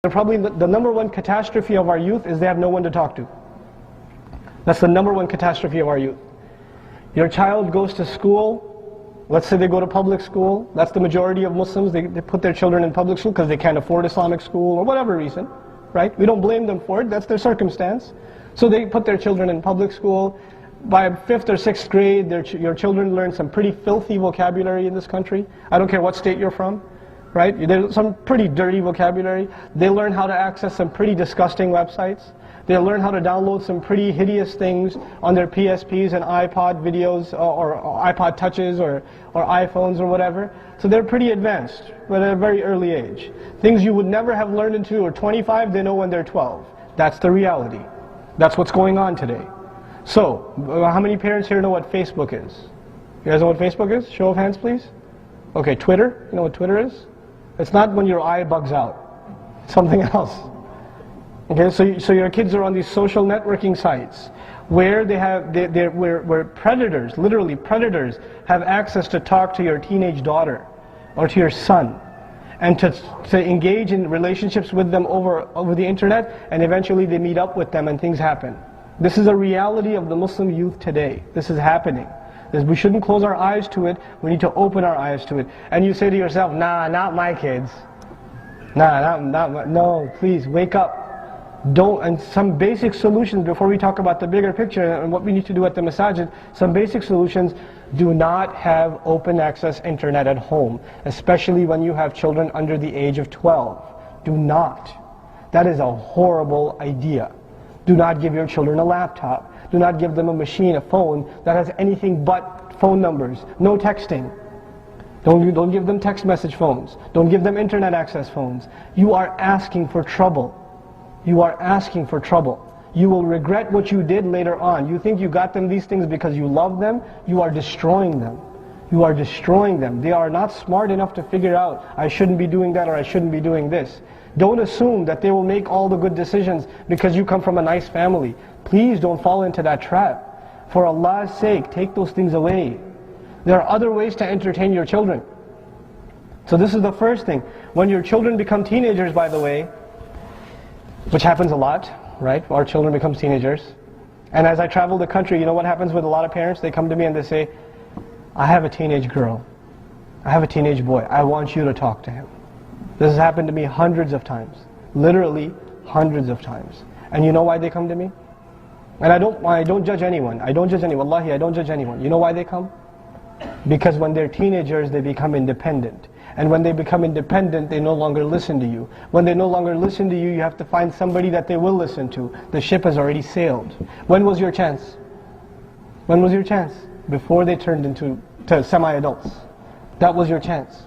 Probably the number one catastrophe of our youth is they have no one to talk to. That's the number one catastrophe of our youth. Your child goes to school, let's say they go to public school, that's the majority of Muslims, they put their children in public school because they can't afford Islamic school or whatever reason, right? We don't blame them for it, that's their circumstance. So they put their children in public school. By 5th or 6th grade, your children learn some pretty filthy vocabulary in this country. I don't care what state you're from. Right? There's some pretty dirty vocabulary. They learn how to access some pretty disgusting websites. They learn how to download some pretty hideous things on their PSPs and iPod videos or iPod touches or iPhones or whatever. So they're pretty advanced, but at a very early age. Things you would never have learned until you're 25, they know when they're 12. That's the reality. That's what's going on today. So, how many parents here know what Facebook is? You guys know what Facebook is? Show of hands, please. Okay, Twitter. You know what Twitter is? It's not when your eye bugs out. It's something else. Okay, so your kids are on these social networking sites where where predators, literally predators, have access to talk to your teenage daughter or to your son, and to engage in relationships with them over the internet, and eventually they meet up with them and things happen. This is a reality of the Muslim youth today. This is happening. We shouldn't close our eyes to it, we need to open our eyes to it. And you say to yourself, nah, not my kids. No, please, wake up. And some basic solutions, before we talk about the bigger picture and what we need to do at the masajid, some basic solutions: do not have open access internet at home, especially when you have children under the age of 12. Do not. That is a horrible idea. Do not give your children a laptop. Do not give them a machine, a phone that has anything but phone numbers. No texting. Don't give them text message phones. Don't give them internet access phones. You are asking for trouble. You are asking for trouble. You will regret what you did later on. You think you got them these things because you love them. You are destroying them. You are destroying them. They are not smart enough to figure out, I shouldn't be doing that or I shouldn't be doing this. Don't assume that they will make all the good decisions because you come from a nice family. Please don't fall into that trap. For Allah's sake, take those things away. There are other ways to entertain your children. So this is the first thing. When your children become teenagers, by the way, which happens a lot, right? Our children become teenagers. And as I travel the country, you know what happens with a lot of parents? They come to me and they say, I have a teenage girl. I have a teenage boy. I want you to talk to him. This has happened to me hundreds of times. Literally hundreds of times. And you know why they come to me? And I don't judge anyone. I don't judge anyone. Wallahi, I don't judge anyone. You know why they come? Because when they're teenagers, they become independent. And when they become independent, they no longer listen to you. When they no longer listen to you, you have to find somebody that they will listen to. The ship has already sailed. When was your chance? When was your chance? Before they turned into semi-adults. That was your chance.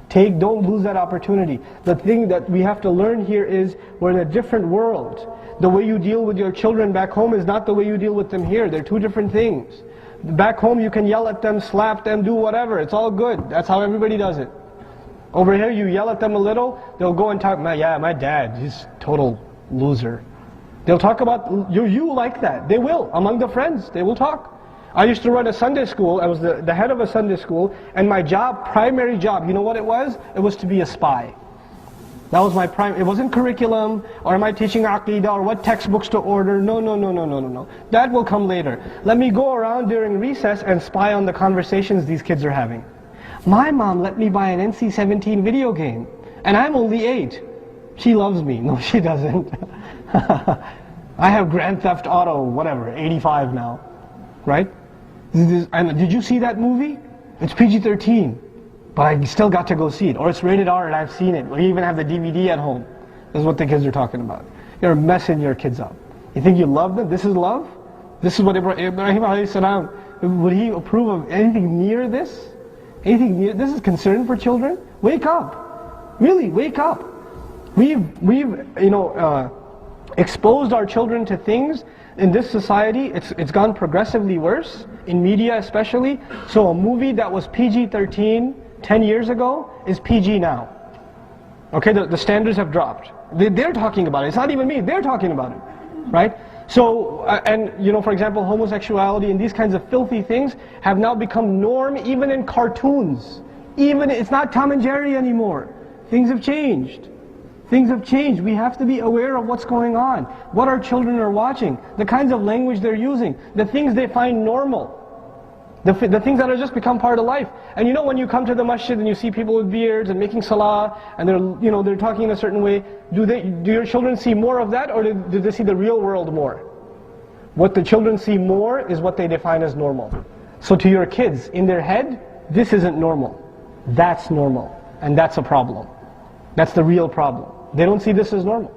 Don't lose that opportunity. The thing that we have to learn here is we're in a different world. The way you deal with your children back home is not the way you deal with them here. They're two different things. Back home you can yell at them, slap them, do whatever. It's all good. That's how everybody does it. Over here you yell at them a little, they'll go and talk, my dad, he's total loser. They'll talk about you like that. They will. Among the friends, they will talk. I used to run a Sunday school. I was the head of a Sunday school, and my primary job, you know what it was? It was to be a spy. That was my it wasn't curriculum, or am I teaching Aqidah, or what textbooks to order. No. That will come later. Let me go around during recess and spy on the conversations these kids are having. My mom let me buy an NC-17 video game, and I'm only 8. She loves me. No, she doesn't. I have Grand Theft Auto, whatever, 85 now. Right? And did you see that movie? It's PG-13, but I still got to go see it. Or it's rated R and I've seen it. We even have the DVD at home. This is what the kids are talking about. You're messing your kids up. You think you love them? This is love? This is what Ibrahim alayhi salam, would he approve of anything near this? Anything near this is concern for children? Wake up. Really, wake up. We've exposed our children to things. In this society, it's gone progressively worse, in media especially. So a movie that was PG-13 10 years ago is PG now. Okay, the standards have dropped. They're talking about it. It's not even me, they're talking about it. Right? So, for example, homosexuality and these kinds of filthy things have now become norm even in cartoons. It's not Tom and Jerry anymore. Things have changed. Things have changed. We have to be aware of what's going on, what our children are watching, the kinds of language they're using, the things they find normal, the things that have just become part of life. And you know, when you come to the masjid and you see people with beards and making salah and they're talking in a certain way, do your children see more of that, or do they see the real world more? What the children see more is what they define as normal. So to your kids, in their head, this isn't normal. That's normal. And that's a problem. That's the real problem. They don't see this as normal.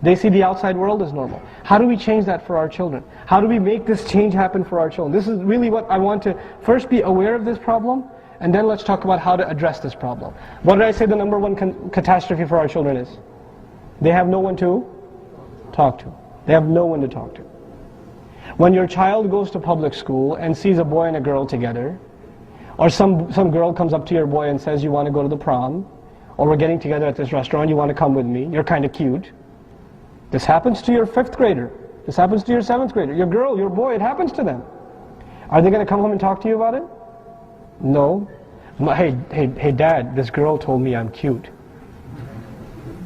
They see the outside world as normal. How do we change that for our children? How do we make this change happen for our children? This is really what I want to first be aware of this problem, and then let's talk about how to address this problem. What did I say the number one catastrophe for our children is? They have no one to talk to. They have no one to talk to. When your child goes to public school and sees a boy and a girl together, or some girl comes up to your boy and says, you want to go to the prom, or we're getting together at this restaurant, you want to come with me, you're kind of cute. This happens to your 5th grader. This happens to your 7th grader. Your girl, your boy, it happens to them. Are they going to come home and talk to you about it? No. Hey dad, this girl told me I'm cute.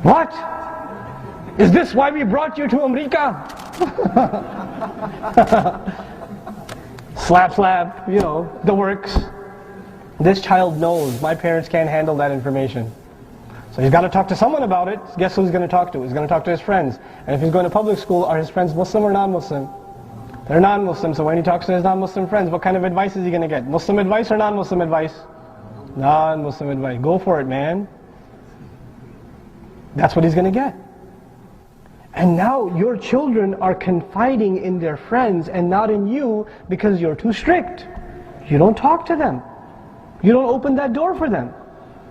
What? Is this why we brought you to America? Slap, slap, you know, the works. This child knows my parents can't handle that information. So he's got to talk to someone about it. Guess who he's going to talk to? He's going to talk to his friends. And if he's going to public school, are his friends Muslim or non-Muslim? They're non-Muslim, so when he talks to his non-Muslim friends, what kind of advice is he going to get? Muslim advice or non-Muslim advice? Non-Muslim advice. Go for it, man. That's what he's going to get. And now your children are confiding in their friends and not in you because you're too strict. You don't talk to them. You don't open that door for them.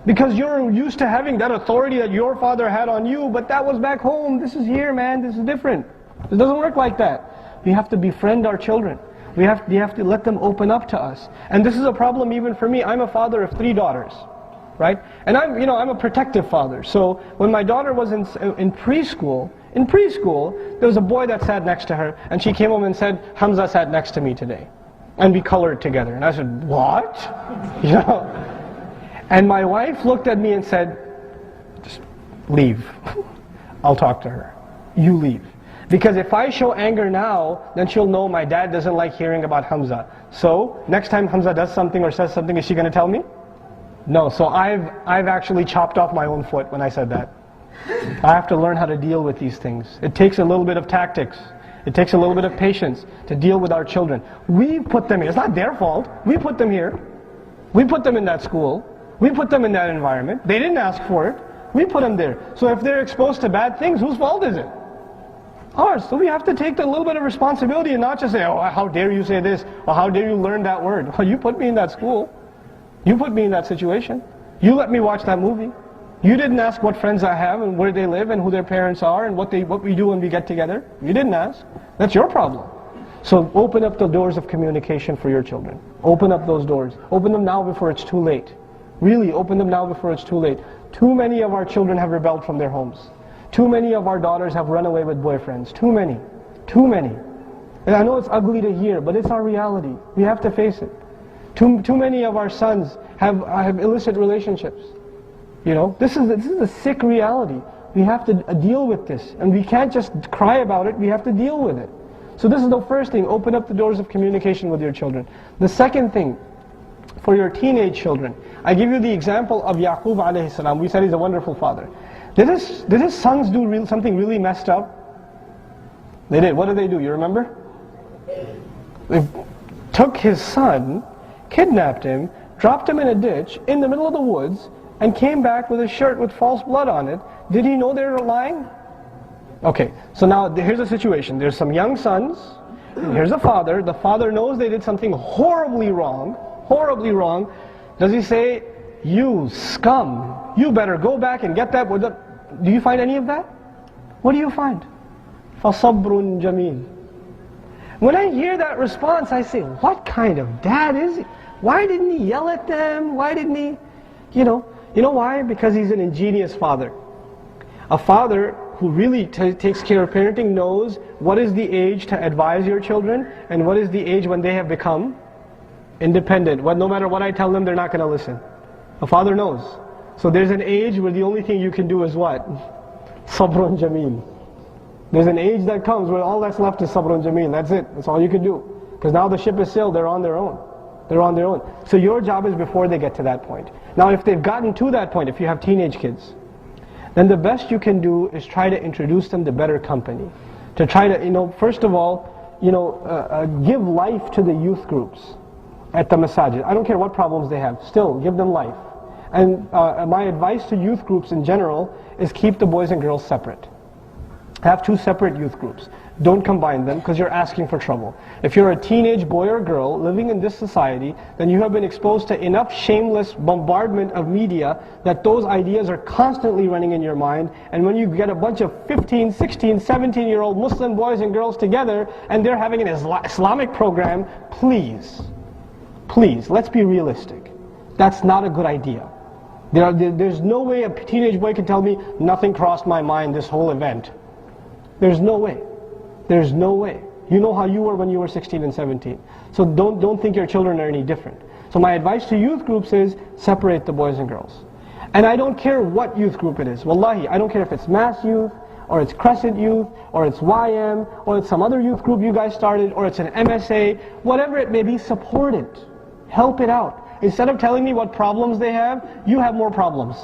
Because you're used to having that authority that your father had on you, but that was back home. This is here, man. This is different. It doesn't work like that. We have to befriend our children. We have to let them open up to us. And this is a problem even for me. I'm a father of 3 daughters, right? And I'm a protective father. So when my daughter was in preschool, there was a boy that sat next to her, and she came home and said, Hamza sat next to me today. And we colored together. And I said, what? You know? And my wife looked at me and said, just leave. I'll talk to her. You leave. Because if I show anger now, then she'll know my dad doesn't like hearing about Hamza. So, next time Hamza does something or says something, is she going to tell me? No. So I've actually chopped off my own foot when I said that. I have to learn how to deal with these things. It takes a little bit of tactics. It takes a little bit of patience to deal with our children. We put them here. It's not their fault. We put them here. We put them in that school. We put them in that environment. They didn't ask for it. We put them there. So if they're exposed to bad things, whose fault is it? Ours. So we have to take a little bit of responsibility and not just say, oh, how dare you say this, or how dare you learn that word. Well, you put me in that school. You put me in that situation. You let me watch that movie. You didn't ask what friends I have and where they live and who their parents are and what we do when we get together. You didn't ask. That's your problem. So open up the doors of communication for your children. Open up those doors. Open them now before it's too late. Really, open them now before it's too late. Too many of our children have rebelled from their homes. Too many of our daughters have run away with boyfriends. Too many. Too many. And I know it's ugly to hear, but it's our reality. We have to face it. Too many of our sons have illicit relationships. You know, this is a sick reality. We have to deal with this. And we can't just cry about it, we have to deal with it. So this is the first thing, open up the doors of communication with your children. The second thing, for your teenage children, I give you the example of Yaqub alayhi salam. We said he's a wonderful father. Did his sons do something really messed up? They did. What did they do? You remember? They took his son, kidnapped him, dropped him in a ditch in the middle of the woods, and came back with a shirt with false blood on it. Did he know they were lying? Okay, so now here's a situation. There's some young sons, and here's a father. The father knows they did something horribly wrong. Does he say, you scum, you better go back and get that? Do you find any of that? What do you find? فَصَبْرٌ جَمِيلٌ. When I hear that response, I say, what kind of dad is he? Why didn't he yell at them? Why didn't he, you know why? Because he's an ingenious father. A father who really takes care of parenting knows what is the age to advise your children and what is the age when they have become independent. No matter what I tell them, they're not going to listen. A father knows. So there's an age where the only thing you can do is what? Sabrun Jameel. There's an age that comes where all that's left is Sabrun Jameel. That's it. That's all you can do. Because now the ship is sailed, they're on their own. They're on their own. So your job is before they get to that point. Now if they've gotten to that point, if you have teenage kids, then the best you can do is try to introduce them to better company. To try to, first of all, give life to the youth groups at the masajid. I don't care what problems they have, still give them life. And my advice to youth groups in general is keep the boys and girls separate. Have two separate youth groups. Don't combine them because you're asking for trouble. If you're a teenage boy or girl living in this society, then you have been exposed to enough shameless bombardment of media that those ideas are constantly running in your mind. And when you get a bunch of 15, 16, 17-year-old Muslim boys and girls together and they're having an Islamic program, please, let's be realistic. That's not a good idea. There's no way a teenage boy can tell me, nothing crossed my mind this whole event. There's no way. There's no way. You know how you were when you were 16 and 17. So don't think your children are any different. So my advice to youth groups is separate the boys and girls. And I don't care what youth group it is. Wallahi, I don't care if it's Mass Youth, or it's Crescent Youth, or it's YM, or it's some other youth group you guys started, or it's an MSA, whatever it may be, support it. Help it out. Instead of telling me what problems they have, you have more problems.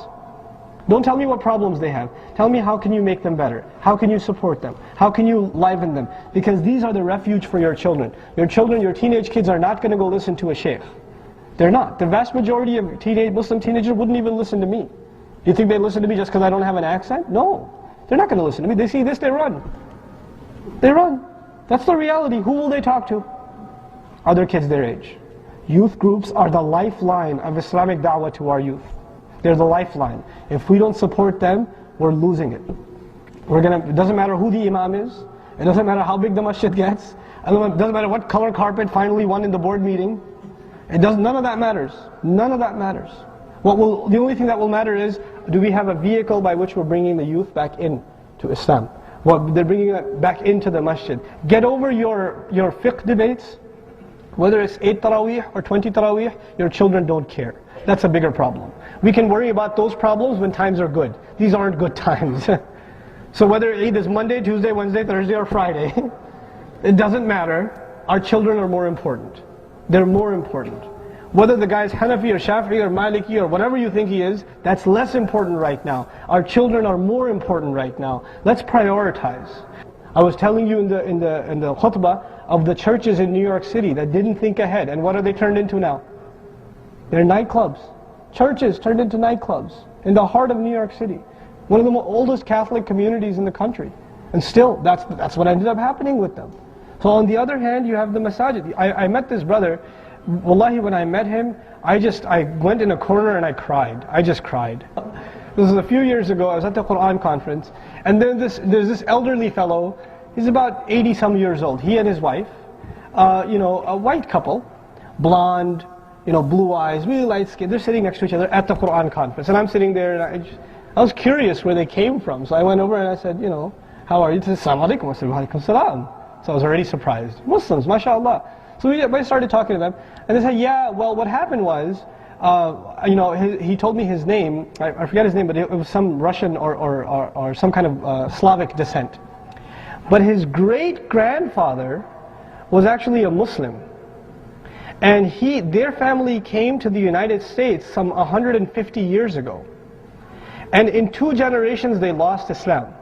Don't tell me what problems they have. Tell me how can you make them better. How can you support them? How can you liven them? Because these are the refuge for your children. Your children, your teenage kids are not going to go listen to a sheikh. They're not. The vast majority of Muslim teenagers wouldn't even listen to me. You think they listen to me just because I don't have an accent? No. They're not going to listen to me. They see this, they run. They run. That's the reality. Who will they talk to? Other kids their age. Youth groups are the lifeline of Islamic da'wah to our youth. They're the lifeline. If we don't support them, we're losing it. It doesn't matter who the imam is. It doesn't matter how big the masjid gets. It doesn't matter what color carpet finally won in the board meeting. None of that matters. None of that matters. The only thing that will matter is, do we have a vehicle by which we're bringing the youth back in to Islam? They're bringing it back into the masjid. Get over your fiqh debates. Whether it's 8 Taraweeh or 20 Taraweeh, your children don't care. That's a bigger problem. We can worry about those problems when times are good. These aren't good times. So whether Eid is Monday, Tuesday, Wednesday, Thursday, or Friday, it doesn't matter. Our children are more important. They're more important. Whether the guy's Hanafi or Shafi'i or Maliki or whatever you think he is, that's less important right now. Our children are more important right now. Let's prioritize. I was telling you in the khutbah of the churches in New York City that didn't think ahead. And what are they turned into now? They're nightclubs. Churches turned into nightclubs in the heart of New York City. One of the oldest Catholic communities in the country. And still, that's what ended up happening with them. So on the other hand, you have the masajid. I met this brother. Wallahi, when I met him, I went in a corner and I cried. I just cried. This was a few years ago. I was at the Quran conference. And then there's this elderly fellow. He's about 80 some years old. He and his wife, a white couple, blonde, blue eyes, really light skin. They're sitting next to each other at the Quran conference. And I'm sitting there and I was curious where they came from. So I went over and I said, how are you? He said, Assalamu alaikum. I said, wa alaikum salam. So I was already surprised. Muslims, mashallah. So we started talking to them. And they said, yeah, well, what happened was, he told me his name. I forget his name, but it was some Russian or some kind of Slavic descent. But his great-grandfather was actually a Muslim. And their family came to the United States some 150 years ago. And in 2 generations they lost Islam.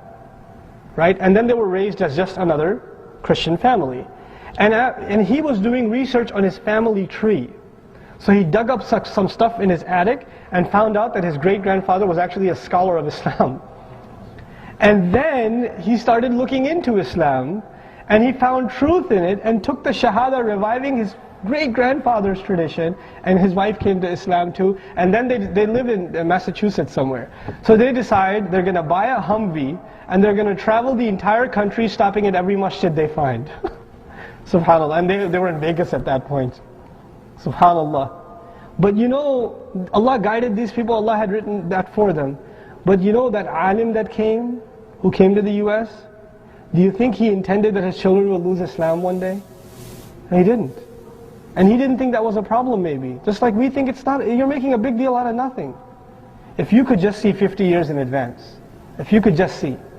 Right? And then they were raised as just another Christian family. And he was doing research on his family tree. So he dug up some stuff in his attic and found out that his great-grandfather was actually a scholar of Islam. And then he started looking into Islam, and he found truth in it, and took the Shahada, reviving his great-grandfather's tradition, and his wife came to Islam too, and then they live in Massachusetts somewhere. So they decide they're going to buy a Humvee, and they're going to travel the entire country, stopping at every masjid they find. Subhanallah, and they were in Vegas at that point. Subhanallah. But Allah guided these people, Allah had written that for them. But that alim that came, who came to the US, do you think he intended that his children would lose Islam one day? He didn't. And he didn't think that was a problem maybe. Just like we think it's not, you're making a big deal out of nothing. If you could just see 50 years in advance, if you could just see.